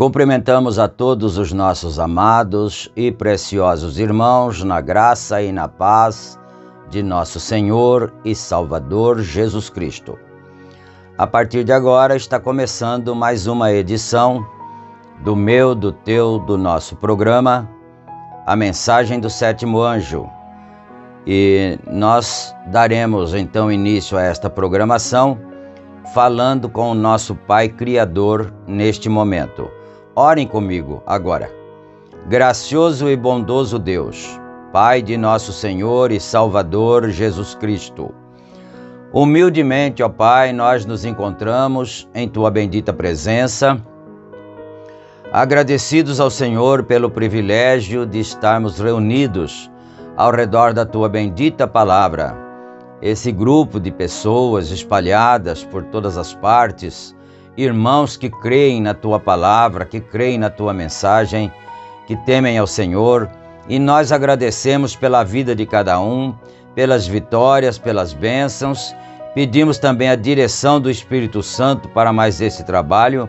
Cumprimentamos a todos os nossos amados e preciosos irmãos na graça e na paz de nosso Senhor e Salvador Jesus Cristo. A partir de agora está começando mais uma edição do meu, do teu, do nosso programa, A Mensagem do Sétimo Anjo. E nós daremos então início a esta programação falando com o nosso Pai Criador neste momento. Orem comigo agora. Gracioso e bondoso Deus, Pai de nosso Senhor e Salvador Jesus Cristo, humildemente, ó Pai, nós nos encontramos em Tua bendita presença, agradecidos ao Senhor pelo privilégio de estarmos reunidos ao redor da Tua bendita palavra. Esse grupo de pessoas espalhadas por todas as partes, irmãos que creem na Tua palavra, que creem na Tua mensagem, que temem ao Senhor, e nós agradecemos pela vida de cada um, pelas vitórias, pelas bênçãos. Pedimos também a direção do Espírito Santo para mais esse trabalho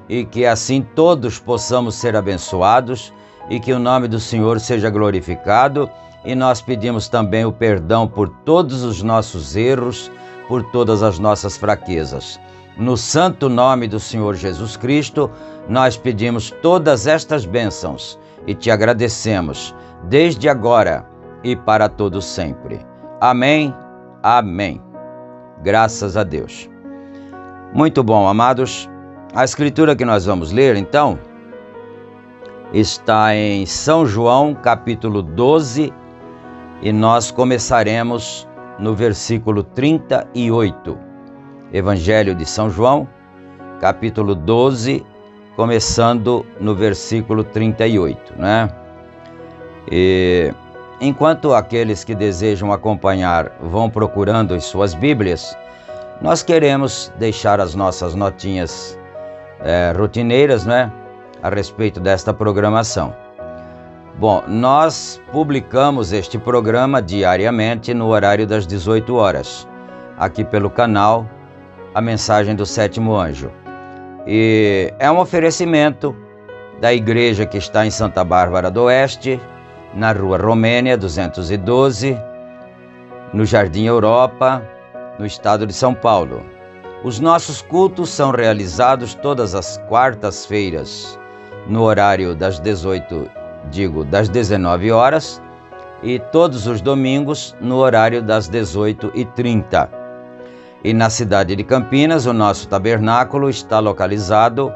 e que assim todos possamos ser abençoados e que o nome do Senhor seja glorificado. E nós pedimos também o perdão por todos os nossos erros, por todas as nossas fraquezas. No santo nome do Senhor Jesus Cristo, nós pedimos todas estas bênçãos e te agradecemos, desde agora e para todo sempre. Amém, amém. Graças a Deus. Muito bom, amados. A escritura que nós vamos ler, então, está em São João, capítulo 12, e nós começaremos no versículo 38. Evangelho de São João, capítulo 12, começando no versículo 38, né? E enquanto aqueles que desejam acompanhar vão procurando em suas Bíblias, nós queremos deixar as nossas notinhas rotineiras, né, a respeito desta programação. Bom, nós publicamos este programa diariamente no horário das 18 horas, aqui pelo canal A Mensagem do Sétimo Anjo. E é um oferecimento da igreja que está em Santa Bárbara do Oeste, na Rua Romênia 212, no Jardim Europa, no estado de São Paulo. Os nossos cultos são realizados todas as quartas-feiras, no horário das 19 horas, e todos os domingos, no horário das 18h30. E na cidade de Campinas, o nosso tabernáculo está localizado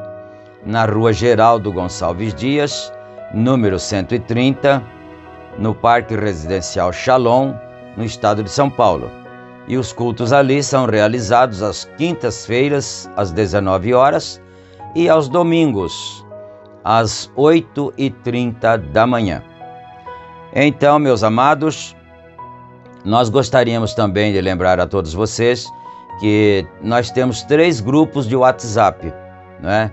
na Rua Geraldo Gonçalves Dias, número 130, no Parque Residencial Shalom, no estado de São Paulo. E os cultos ali são realizados às quintas-feiras, às 19 horas, e aos domingos, às 8h30 da manhã. Então, meus amados, nós gostaríamos também de lembrar a todos vocês que nós temos 3 grupos de WhatsApp, né?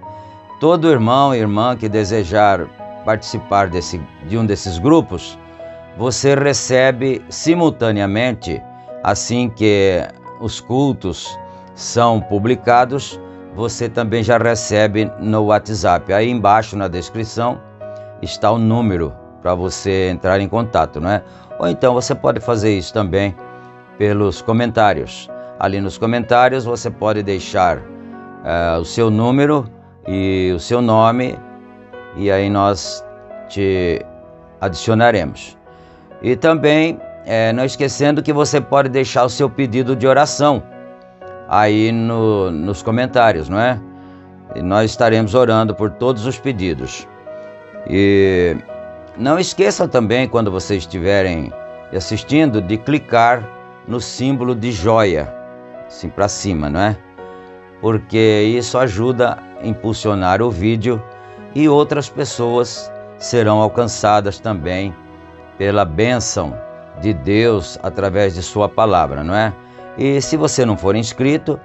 Todo irmão e irmã que desejar participar de um desses grupos, você recebe simultaneamente, assim que os cultos são publicados, você também já recebe no WhatsApp. Aí embaixo na descrição está o número para você entrar em contato, né? Ou então você pode fazer isso também pelos comentários. Ali nos comentários você pode deixar o seu número e o seu nome, e aí nós te adicionaremos. E também, não esquecendo que você pode deixar o seu pedido de oração aí nos comentários, não é? E nós estaremos orando por todos os pedidos. E não esqueçam também, quando vocês estiverem assistindo, de clicar no símbolo de joia, assim para cima, não é? Porque isso ajuda a impulsionar o vídeo e outras pessoas serão alcançadas também pela bênção de Deus através de sua palavra, não é? E se você não for inscrito,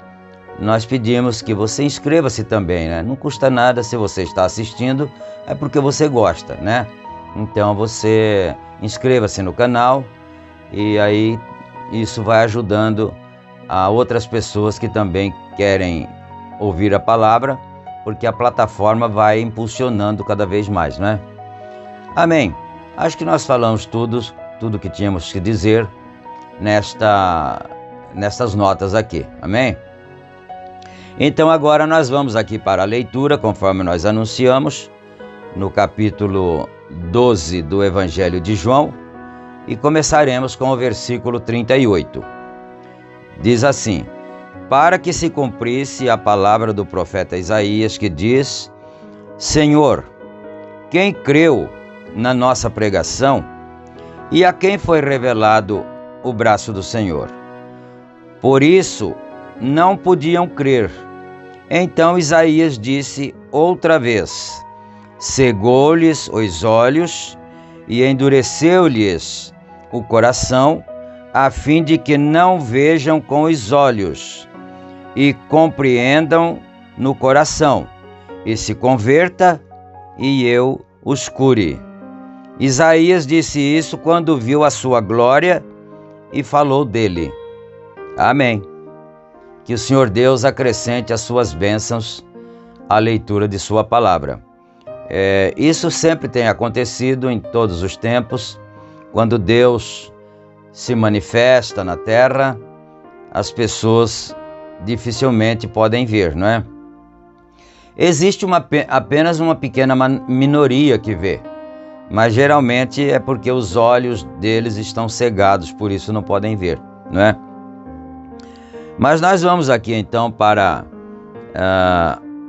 nós pedimos que você inscreva-se também, né? Não custa nada. Se você está assistindo, é porque você gosta, né? Então você inscreva-se no canal, e aí isso vai ajudando a outras pessoas que também querem ouvir a palavra, porque a plataforma vai impulsionando cada vez mais, né? Amém. Acho que nós falamos tudo que tínhamos que dizer nestas notas aqui. Amém? Então agora nós vamos aqui para a leitura, conforme nós anunciamos, no capítulo 12 do Evangelho de João, e começaremos com o versículo 38. Diz assim: para que se cumprisse a palavra do profeta Isaías, que diz: Senhor, quem creu na nossa pregação, e a quem foi revelado o braço do Senhor? Por isso não podiam crer. Então Isaías disse outra vez: cegou-lhes os olhos e endureceu-lhes o coração, a fim de que não vejam com os olhos e compreendam no coração, e se converta, e eu os cure. Isaías disse isso quando viu a sua glória e falou dele. Amém. Que o Senhor Deus acrescente as suas bênçãos à leitura de sua palavra. Isso sempre tem acontecido em todos os tempos. Quando Deus se manifesta na terra, as pessoas dificilmente podem ver, não é? Existe apenas uma pequena minoria que vê, mas geralmente é porque os olhos deles estão cegados, por isso não podem ver, não é? Mas nós vamos aqui então para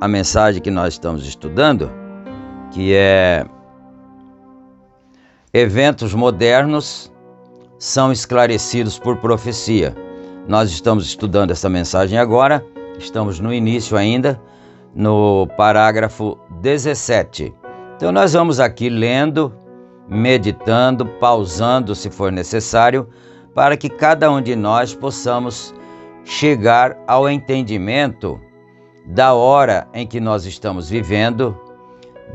a mensagem que nós estamos estudando, que é eventos modernos são esclarecidos por profecia. Nós estamos estudando essa mensagem agora, estamos no início ainda, no parágrafo 17. Então nós vamos aqui lendo, meditando, pausando se for necessário, para que cada um de nós possamos chegar ao entendimento da hora em que nós estamos vivendo,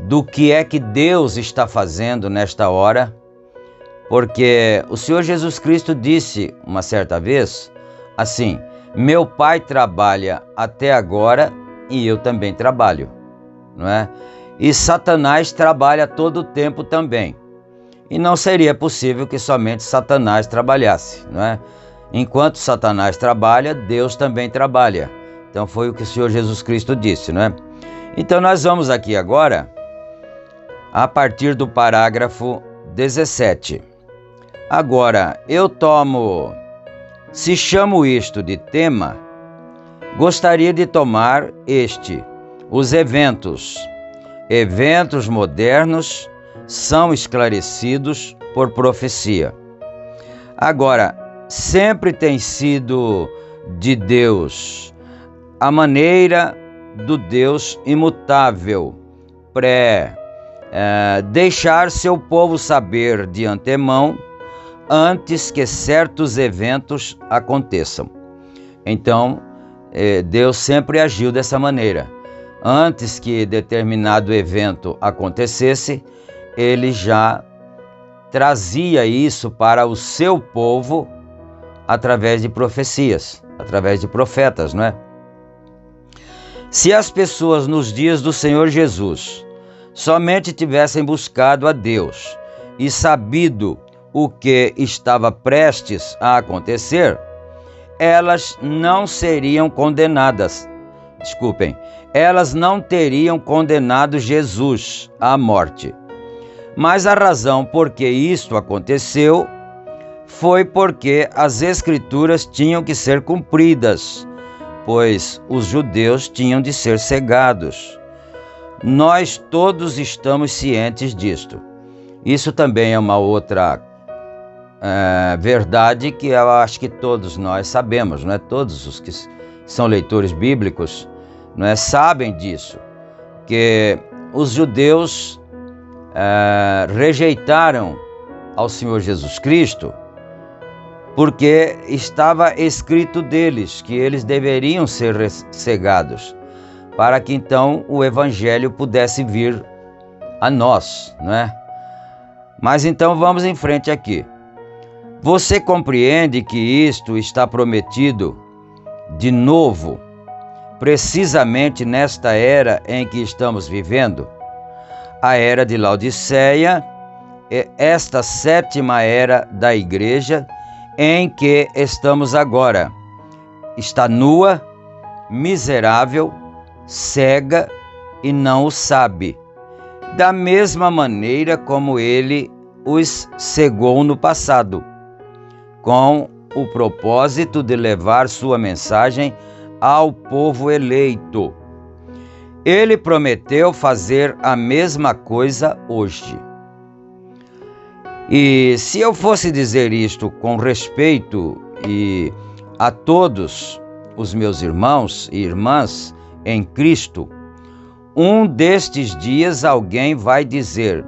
do que é que Deus está fazendo nesta hora, porque o Senhor Jesus Cristo disse uma certa vez assim: meu Pai trabalha até agora e eu também trabalho, não é? E Satanás trabalha todo o tempo também. E não seria possível que somente Satanás trabalhasse, não é? Enquanto Satanás trabalha, Deus também trabalha. Então foi o que o Senhor Jesus Cristo disse, não é? Então nós vamos aqui agora, a partir do parágrafo 17. Agora, se chamo isto de tema, gostaria de tomar os eventos modernos são esclarecidos por profecia. Agora, sempre tem sido de Deus a maneira do Deus imutável, deixar seu povo saber de antemão antes que certos eventos aconteçam. Então, Deus sempre agiu dessa maneira. Antes que determinado evento acontecesse, ele já trazia isso para o seu povo através de profecias, através de profetas, não é? Se as pessoas nos dias do Senhor Jesus somente tivessem buscado a Deus e sabido o que estava prestes a acontecer, elas não seriam condenadas. Elas não teriam condenado Jesus à morte. Mas a razão por que isto aconteceu foi porque as Escrituras tinham que ser cumpridas, pois os judeus tinham de ser cegados. Nós todos estamos cientes disto. Isso também é uma outra verdade que eu acho que todos nós sabemos, não é? Todos os que são leitores bíblicos, não é, sabem disso, que os judeus rejeitaram ao Senhor Jesus Cristo porque estava escrito deles que eles deveriam ser cegados para que então o Evangelho pudesse vir a nós, não é? Mas então vamos em frente aqui. Você compreende que isto está prometido de novo, precisamente nesta era em que estamos vivendo? A era de Laodiceia é esta sétima era da igreja em que estamos agora. Está nua, miserável, cega e não o sabe, da mesma maneira como ele os cegou no passado, com o propósito de levar sua mensagem ao povo eleito. Ele prometeu fazer a mesma coisa hoje. E se eu fosse dizer isto com respeito a todos os meus irmãos e irmãs em Cristo, um destes dias alguém vai dizer: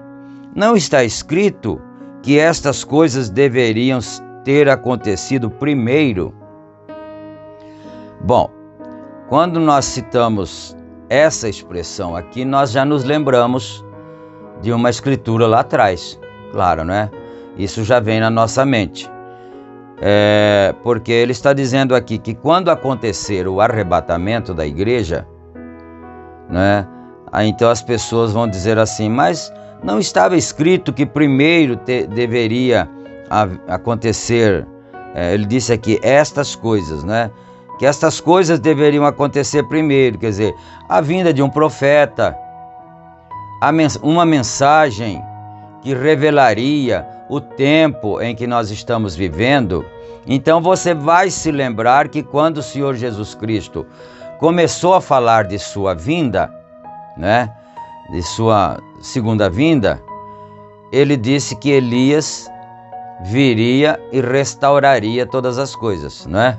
não está escrito que estas coisas deveriam ter acontecido primeiro? Bom, quando nós citamos essa expressão aqui, nós já nos lembramos de uma escritura lá atrás, claro, não é? Isso já vem na nossa mente. Porque ele está dizendo aqui que quando acontecer o arrebatamento da igreja, né, aí então as pessoas vão dizer assim: mas não estava escrito que primeiro deveria acontecer, ele disse aqui, estas coisas, né? Que estas coisas deveriam acontecer primeiro, quer dizer, a vinda de um profeta, uma mensagem que revelaria o tempo em que nós estamos vivendo. Então você vai se lembrar que quando o Senhor Jesus Cristo começou a falar de sua vinda, né, de sua segunda vinda, ele disse que Elias viria e restauraria todas as coisas, né?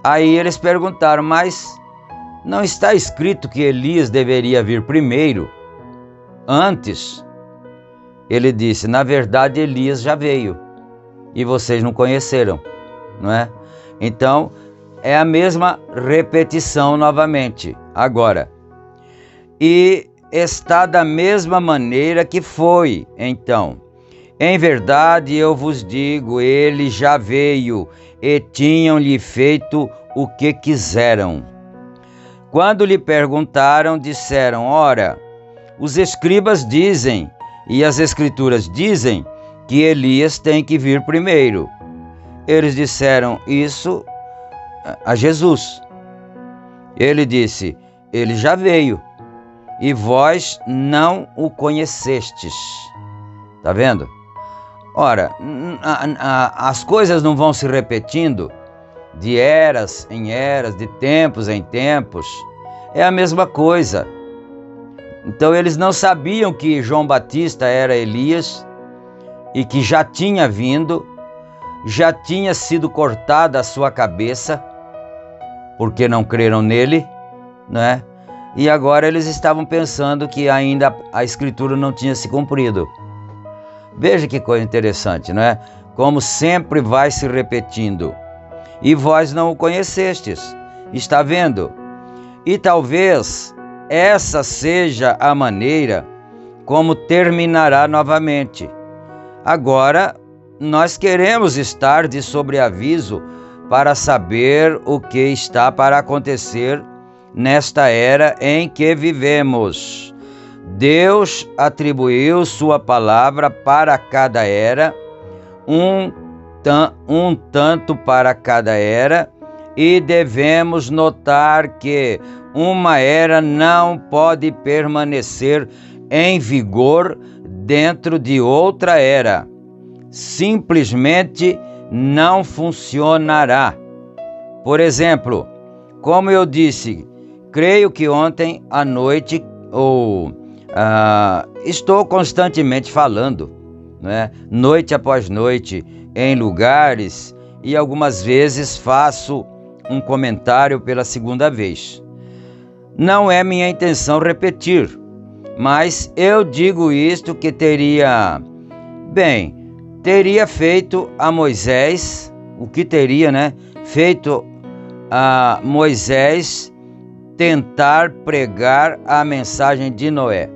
Aí eles perguntaram, mas não está escrito que Elias deveria vir primeiro, antes? Ele disse, na verdade Elias já veio e vocês não conheceram, não é? Então é a mesma repetição novamente agora. E está da mesma maneira que foi, então. Em verdade eu vos digo, ele já veio e tinham-lhe feito o que quiseram. Quando lhe perguntaram, disseram, ora, os escribas dizem, e as escrituras dizem, que Elias tem que vir primeiro. Eles disseram isso a Jesus. Ele disse, ele já veio, e vós não o conhecestes. Tá vendo? Ora, as coisas não vão se repetindo de eras em eras, de tempos em tempos. É a mesma coisa. Então eles não sabiam que João Batista era Elias e que já tinha vindo, já tinha sido cortada a sua cabeça, porque não creram nele, né? E agora eles estavam pensando que ainda a escritura não tinha se cumprido. Veja que coisa interessante, não é? Como sempre vai se repetindo. E vós não o conhecestes. Está vendo? E talvez essa seja a maneira como terminará novamente. Agora, nós queremos estar de sobreaviso para saber o que está para acontecer nesta era em que vivemos. Deus atribuiu sua palavra para cada era, um tanto para cada era, e devemos notar que uma era não pode permanecer em vigor dentro de outra era. Simplesmente não funcionará. Por exemplo, como eu disse, creio que ontem à noite, estou constantemente falando, né? Noite após noite, em lugares, e algumas vezes faço um comentário pela segunda vez. Não é minha intenção repetir, mas eu digo isto que teria feito a Moisés, o que teria, né, feito a Moisés tentar pregar a mensagem de Noé.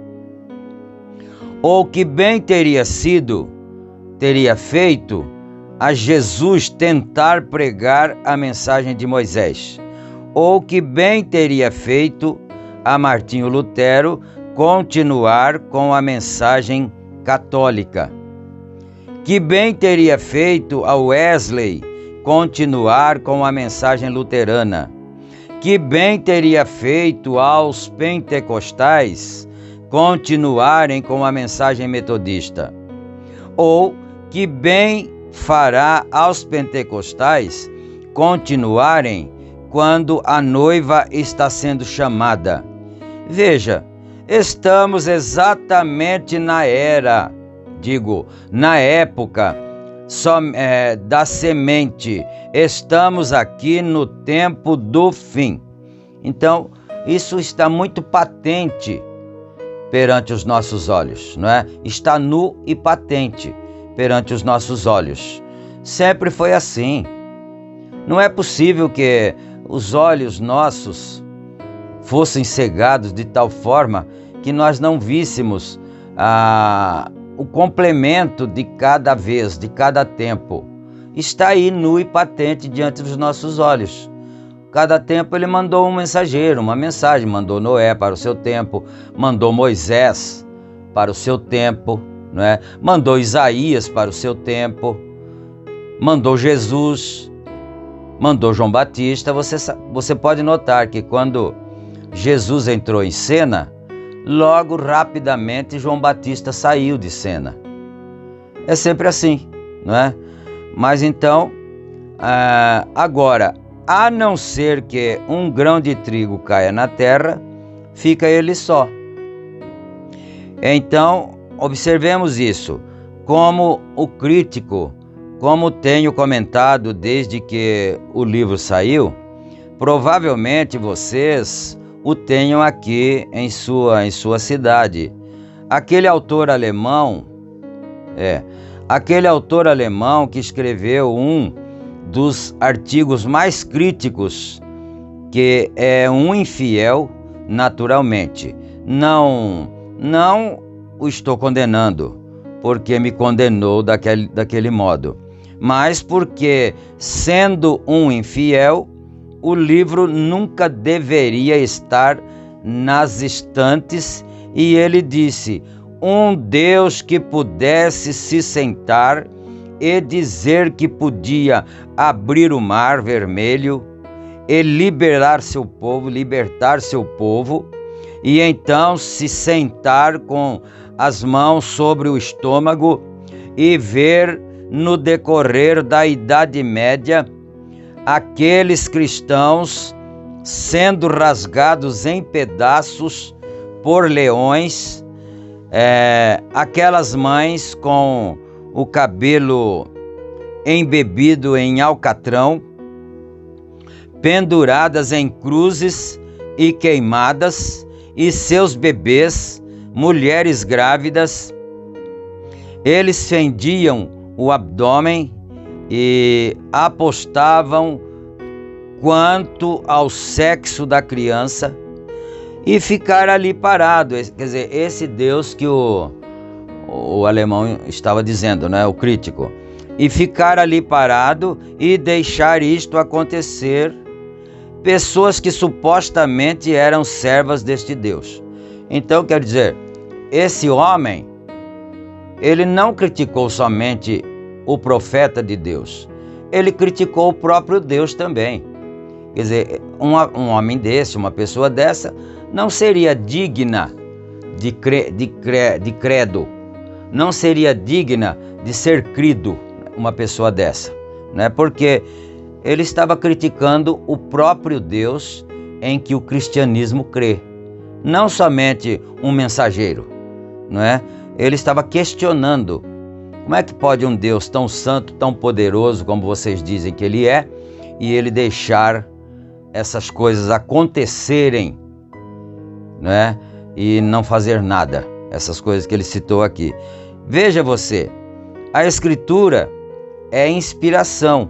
Ou que bem teria feito a Jesus tentar pregar a mensagem de Moisés. Ou que bem teria feito a Martinho Lutero continuar com a mensagem católica. Que bem teria feito a Wesley continuar com a mensagem luterana. Que bem teria feito aos pentecostais continuarem com a mensagem metodista. Ou que bem fará aos pentecostais continuarem quando a noiva está sendo chamada. Veja, estamos exatamente na época da semente. Estamos aqui no tempo do fim. Então, isso está muito patente perante os nossos olhos, não é? Está nu e patente perante os nossos olhos. Sempre foi assim. Não é possível que os olhos nossos fossem cegados de tal forma que nós não víssemos o complemento de cada vez, de cada tempo. Está aí nu e patente diante dos nossos olhos. Cada tempo ele mandou um mensageiro, uma mensagem. Mandou Noé para o seu tempo, mandou Moisés para o seu tempo, não é? Mandou Isaías para o seu tempo, mandou Jesus, mandou João Batista. Você pode notar que quando Jesus entrou em cena, logo rapidamente João Batista saiu de cena. É sempre assim, não é? Mas então, agora, a não ser que um grão de trigo caia na terra, fica ele só. Então, observemos isso. Como o crítico, como tenho comentado desde que o livro saiu, provavelmente vocês o tenham aqui em sua cidade. Aquele autor alemão que escreveu um dos artigos mais críticos, que é um infiel, naturalmente. Não o estou condenando, porque me condenou daquele modo, mas porque, sendo um infiel, o livro nunca deveria estar nas estantes. E ele disse: um Deus que pudesse se sentar e dizer que podia abrir o mar vermelho e libertar seu povo, e então se sentar com as mãos sobre o estômago e ver no decorrer da Idade Média aqueles cristãos sendo rasgados em pedaços por leões, aquelas mães com o cabelo embebido em alcatrão, penduradas em cruzes e queimadas, e seus bebês, mulheres grávidas. Eles fendiam o abdômen e apostavam quanto ao sexo da criança e ficar ali parado. Quer dizer, esse Deus que o alemão estava dizendo, né, o crítico, e ficar ali parado e deixar isto acontecer, pessoas que supostamente eram servas deste Deus. Então, quer dizer, esse homem, ele não criticou somente o profeta de Deus, ele criticou o próprio Deus também. Quer dizer, um homem desse, uma pessoa dessa, não seria digna de credo, não seria digna de ser crido, uma pessoa dessa, né? Porque ele estava criticando o próprio Deus em que o cristianismo crê, não somente um mensageiro, não é? Ele estava questionando: como é que pode um Deus tão santo, tão poderoso como vocês dizem que ele é, e ele deixar essas coisas acontecerem, né? E não fazer nada, essas coisas que ele citou aqui. Veja você, a Escritura é inspiração.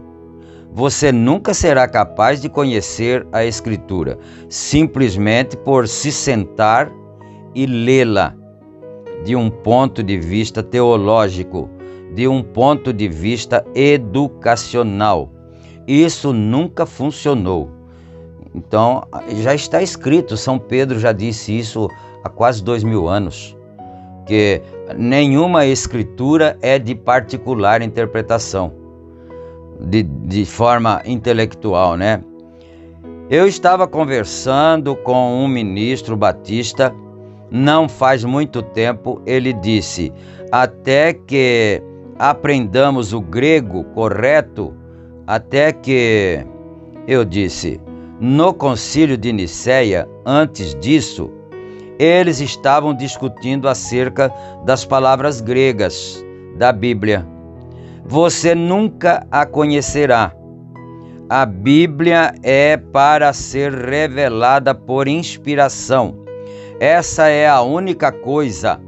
Você nunca será capaz de conhecer a Escritura simplesmente por se sentar e lê-la de um ponto de vista teológico, de um ponto de vista educacional. Isso nunca funcionou. Então, já está escrito, São Pedro já disse isso há quase 2000 anos, que nenhuma escritura é de particular interpretação, de forma intelectual, né? Eu estava conversando com um ministro batista, não faz muito tempo. Ele disse: até que aprendamos o grego correto, eu disse, no Concílio de Nicéia, antes disso, eles estavam discutindo acerca das palavras gregas da Bíblia. Você nunca a conhecerá. A Bíblia é para ser revelada por inspiração. Essa é a única coisa,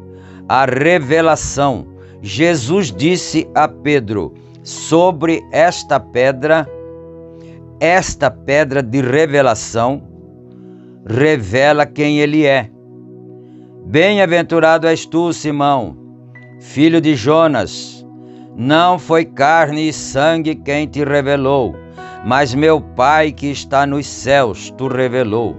a revelação. Jesus disse a Pedro: sobre esta pedra de revelação, revela quem ele é. Bem-aventurado és tu, Simão, filho de Jonas. Não foi carne e sangue quem te revelou, mas meu Pai que está nos céus te revelou.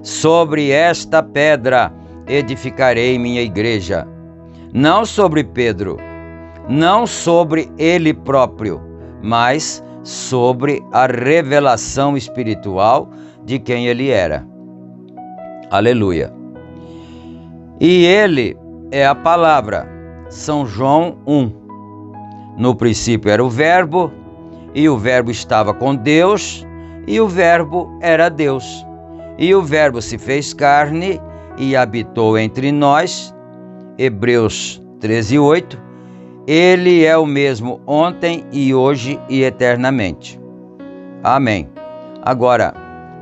Sobre esta pedra edificarei minha igreja. Não sobre Pedro, não sobre ele próprio, mas sobre a revelação espiritual de quem ele era. Aleluia. E ele é a palavra. São João 1. No princípio era o Verbo, e o Verbo estava com Deus, e o Verbo era Deus. E o Verbo se fez carne e habitou entre nós. Hebreus 13:8. Ele é o mesmo ontem e hoje e eternamente. Amém. Agora,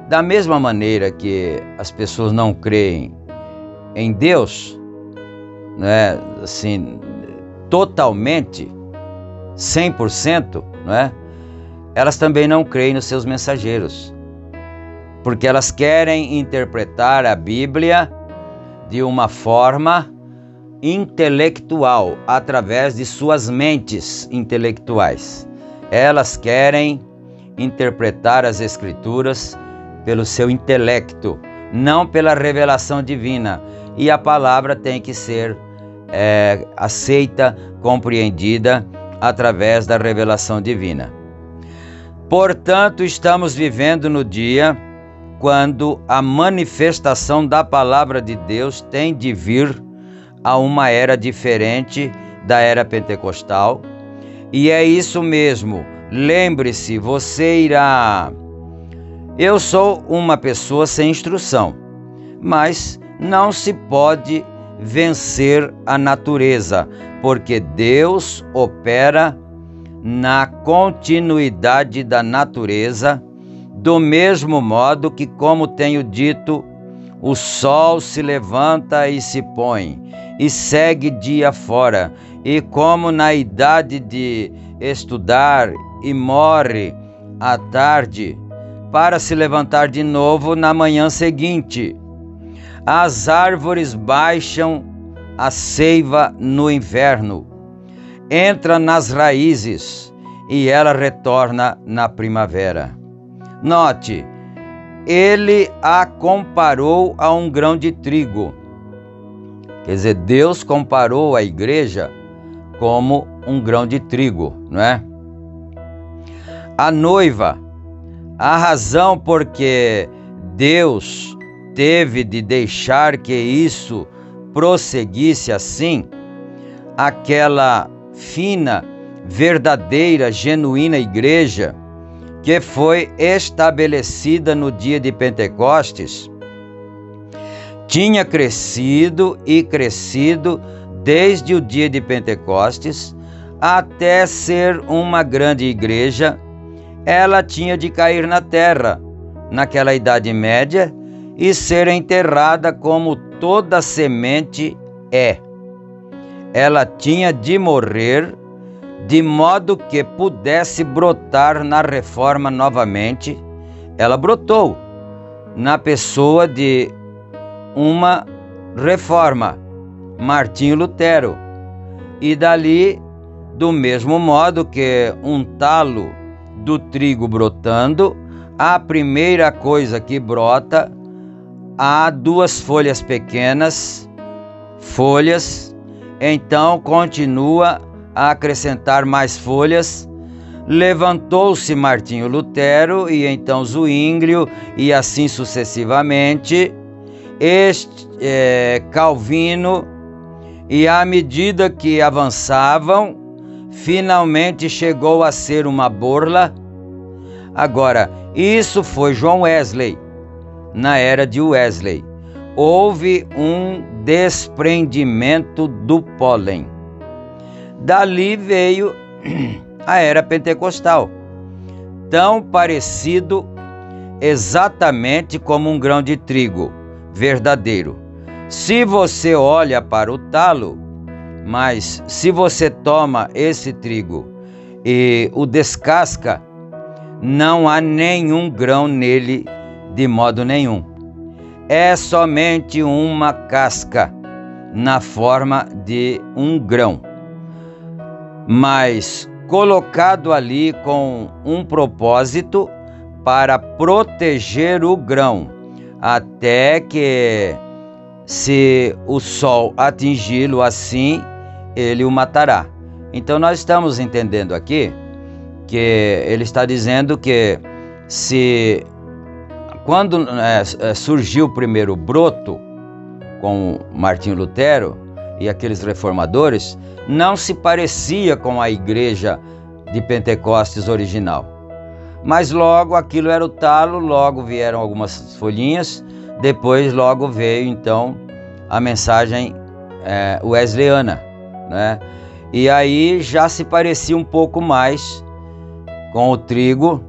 da mesma maneira que as pessoas não creem em Deus, né, assim, totalmente, 100%, né, elas também não creem nos seus mensageiros, porque elas querem interpretar a Bíblia de uma forma intelectual, através de suas mentes intelectuais. Elas querem interpretar as Escrituras pelo seu intelecto, não pela revelação divina. E a palavra tem que ser aceita, compreendida através da revelação divina. Portanto, estamos vivendo no dia quando a manifestação da palavra de Deus tem de vir a uma era diferente da era pentecostal. E é isso mesmo. Lembre-se, você irá... Eu sou uma pessoa sem instrução, mas não se pode vencer a natureza, porque Deus opera na continuidade da natureza, do mesmo modo que, como tenho dito, o sol se levanta e se põe, e segue dia fora, e como na idade de estudar e morre à tarde, para se levantar de novo na manhã seguinte. As árvores baixam a seiva no inverno, entra nas raízes e ela retorna na primavera. Note, ele a comparou a um grão de trigo. Quer dizer, Deus comparou a igreja como um grão de trigo, não é? A noiva, a razão porque Deus teve de deixar que isso prosseguisse assim, aquela fina, verdadeira, genuína igreja que foi estabelecida no dia de Pentecostes, tinha crescido e crescido desde o dia de Pentecostes até ser uma grande igreja. Ela tinha de cair na terra, naquela Idade Média, e ser enterrada como toda semente é. Ela tinha de morrer, de modo que pudesse brotar na Reforma novamente. Ela brotou na pessoa de uma reforma, Martinho Lutero. E dali, do mesmo modo que um talo do trigo brotando, a primeira coisa que brota, há duas folhas pequenas, então continua a acrescentar mais folhas. Levantou-se Martinho Lutero e então Zwinglio e assim sucessivamente, Calvino, e à medida que avançavam, finalmente chegou a ser uma borla. Agora, isso foi John Wesley. Na era de Wesley, houve um desprendimento do pólen. Dali veio a era pentecostal, tão parecido exatamente como um grão de trigo verdadeiro. Se você olha para o talo, mas se você toma esse trigo e o descasca, não há nenhum grão nele de modo nenhum. É somente uma casca na forma de um grão, mas colocado ali com um propósito para proteger o grão, até que, se o sol atingi-lo assim, ele o matará. Então nós estamos entendendo aqui que ele está dizendo que quando surgiu o primeiro broto com Martinho Lutero e aqueles reformadores, não se parecia com a igreja de Pentecostes original. Mas logo aquilo era o talo, logo vieram algumas folhinhas, depois logo veio então a mensagem wesleyana, né? E aí já se parecia um pouco mais com o trigo,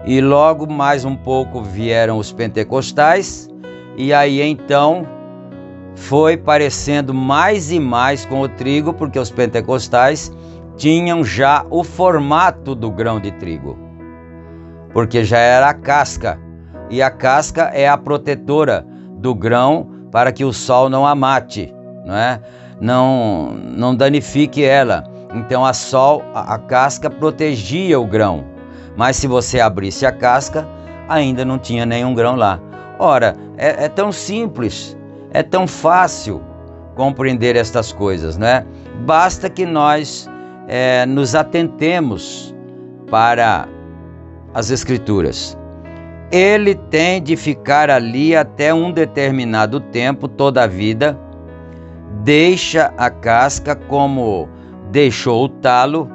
e logo mais um pouco vieram os pentecostais, e aí então foi parecendo mais e mais com o trigo, porque os pentecostais tinham já o formato do grão de trigo, porque já era a casca, e a casca é a protetora do grão para que o sol não a mate, não danifique ela. Então a casca protegia o grão, mas se você abrisse a casca, ainda não tinha nenhum grão lá. Ora, é tão simples, é tão fácil compreender estas coisas, né? Basta que nós nos atentemos para as Escrituras. Ele tem de ficar ali até um determinado tempo, toda a vida, deixa a casca como deixou o talo,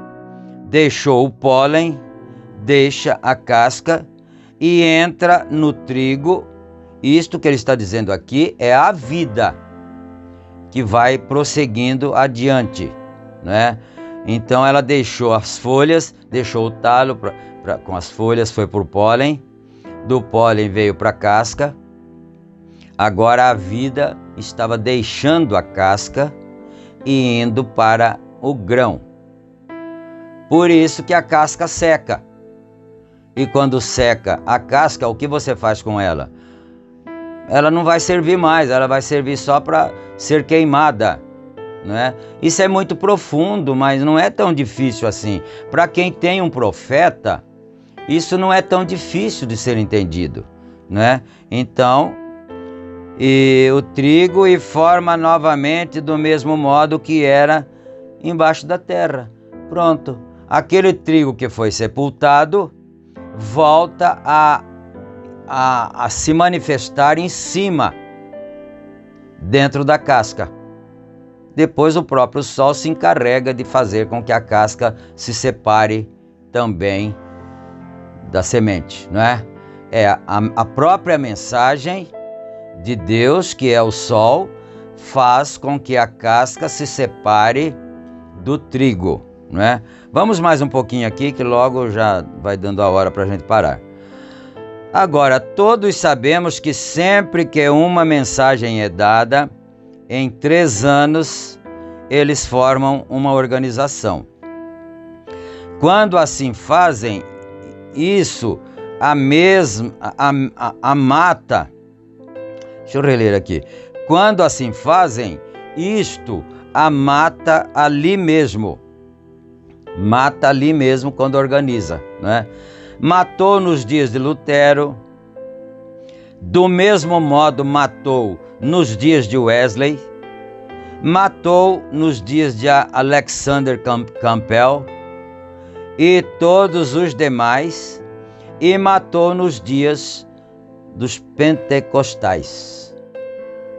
deixou o pólen, deixa a casca e entra no trigo. Isto que ele está dizendo aqui é a vida que vai prosseguindo adiante, né? Então ela deixou as folhas, deixou o talo com as folhas, foi para o pólen, do pólen veio para a casca. Agora a vida estava deixando a casca e indo para o grão. Por isso que a casca seca. E quando seca a casca, o que você faz com ela? Ela não vai servir mais, ela vai servir só para ser queimada, né? Isso é muito profundo, mas não é tão difícil assim. Para quem tem um profeta, isso não é tão difícil de ser entendido, né? Então, e o trigo e forma novamente do mesmo modo que era embaixo da terra. Pronto, aquele trigo que foi sepultado volta a se manifestar em cima, dentro da casca. Depois o próprio sol se encarrega de fazer com que a casca se separe também da semente, não é? A própria mensagem de Deus, que é o sol, faz com que a casca se separe do trigo, não é? Vamos mais um pouquinho aqui, que logo já vai dando a hora para a gente parar. Agora, todos sabemos que sempre que uma mensagem é dada, em 3 anos, eles formam uma organização. Quando assim fazem, isso, a mata, deixa eu reler aqui. Quando assim fazem, isto a mata ali mesmo. Mata ali mesmo quando organiza, né? Matou nos dias de Lutero, do mesmo modo matou nos dias de Wesley, matou nos dias de Alexander Campbell e todos os demais, e matou nos dias dos pentecostais.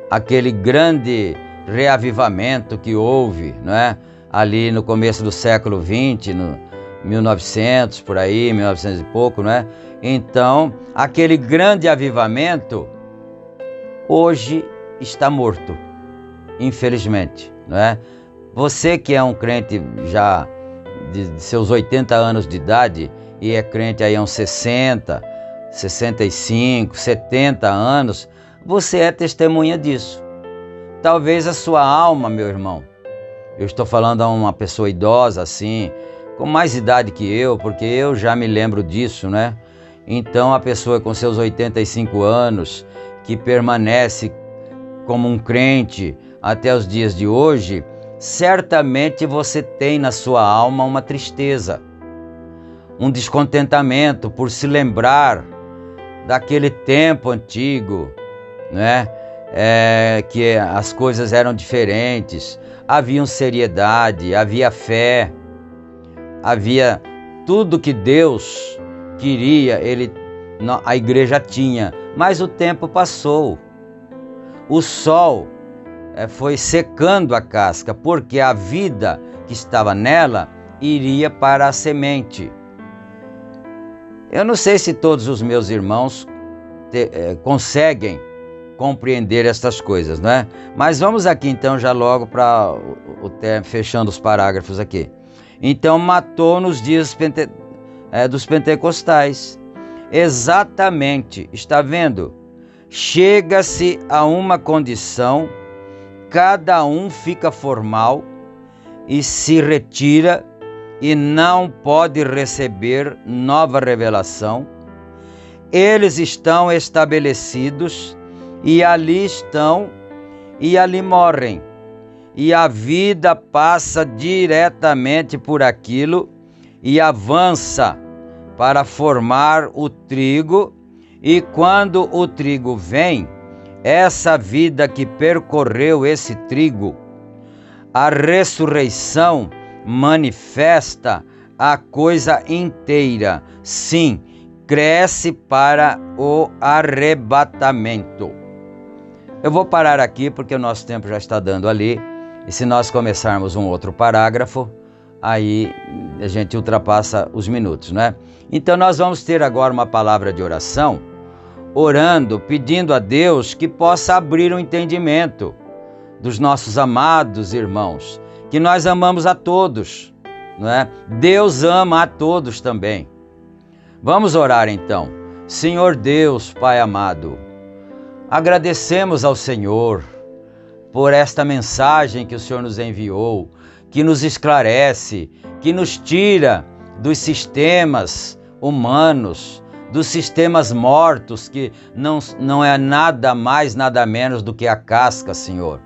Aquele grande reavivamento que houve, não é? Ali no começo do século XX, no 1900, por aí, 1900 e pouco, não é? Então, aquele grande avivamento hoje está morto, infelizmente, não é? Você que é um crente já de seus 80 anos de idade e é crente aí há uns 60, 65, 70 anos, você é testemunha disso. Talvez a sua alma, meu irmão, eu estou falando a uma pessoa idosa assim, com mais idade que eu, porque eu já me lembro disso, né? Então a pessoa com seus 85 anos, que permanece como um crente até os dias de hoje, certamente você tem na sua alma uma tristeza, um descontentamento por se lembrar daquele tempo antigo, né? Que as coisas eram diferentes, havia seriedade, havia fé, havia tudo que Deus queria, a igreja tinha, mas o tempo passou. O sol foi secando a casca, porque a vida que estava nela iria para a semente. Eu não sei se todos os meus irmãos conseguem compreender estas coisas, não é? Mas vamos aqui então já logo para fechando os parágrafos aqui. Então matou nos dias dos pentecostais. Exatamente, está vendo? Chega-se a uma condição, cada um fica formal e se retira e não pode receber nova revelação. Eles estão estabelecidos e ali estão e ali morrem. E a vida passa diretamente por aquilo e avança para formar o trigo. E quando o trigo vem, essa vida que percorreu esse trigo, a ressurreição manifesta a coisa inteira. Sim, cresce para o arrebatamento. Eu vou parar aqui porque o nosso tempo já está dando ali. E se nós começarmos um outro parágrafo, aí a gente ultrapassa os minutos, né? Então nós vamos ter agora uma palavra de oração, orando, pedindo a Deus que possa abrir o entendimento dos nossos amados irmãos, que nós amamos a todos, não é? Deus ama a todos também. Vamos orar então. Senhor Deus, Pai amado, agradecemos ao Senhor por esta mensagem que o Senhor nos enviou, que nos esclarece, que nos tira dos sistemas humanos, dos sistemas mortos, que não é nada mais, nada menos do que a casca, Senhor.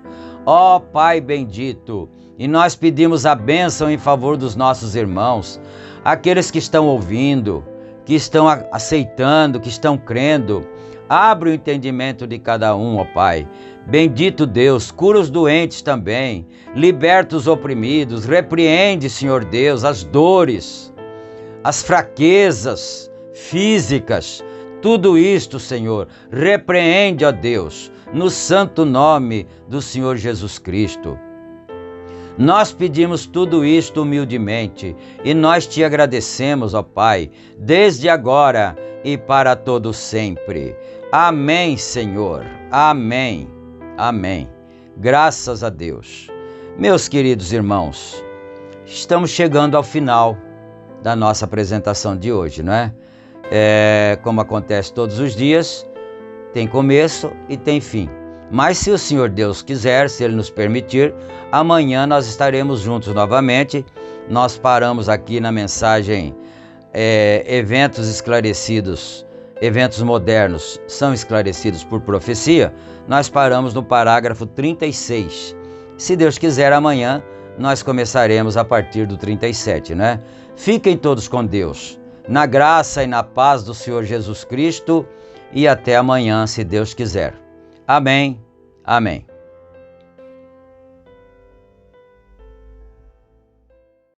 Ó Pai bendito, e nós pedimos a bênção em favor dos nossos irmãos, aqueles que estão ouvindo, que estão aceitando, que estão crendo. Abre o entendimento de cada um, ó Pai. Bendito Deus, cura os doentes também, liberta os oprimidos, repreende, Senhor Deus, as dores, as fraquezas físicas, tudo isto, Senhor, repreende, ó Deus, no santo nome do Senhor Jesus Cristo. Nós pedimos tudo isto humildemente e nós te agradecemos, ó Pai, desde agora e para todo sempre. Amém, Senhor. Amém. Amém. Graças a Deus. Meus queridos irmãos, estamos chegando ao final da nossa apresentação de hoje, não é? Como acontece todos os dias, tem começo e tem fim. Mas se o Senhor Deus quiser, se Ele nos permitir, amanhã nós estaremos juntos novamente. Nós paramos aqui na mensagem eventos esclarecidos, eventos modernos são esclarecidos por profecia. Nós paramos no parágrafo 36. Se Deus quiser, amanhã nós começaremos a partir do 37, né? Fiquem todos com Deus, na graça e na paz do Senhor Jesus Cristo, e até amanhã, se Deus quiser. Amém. Amém.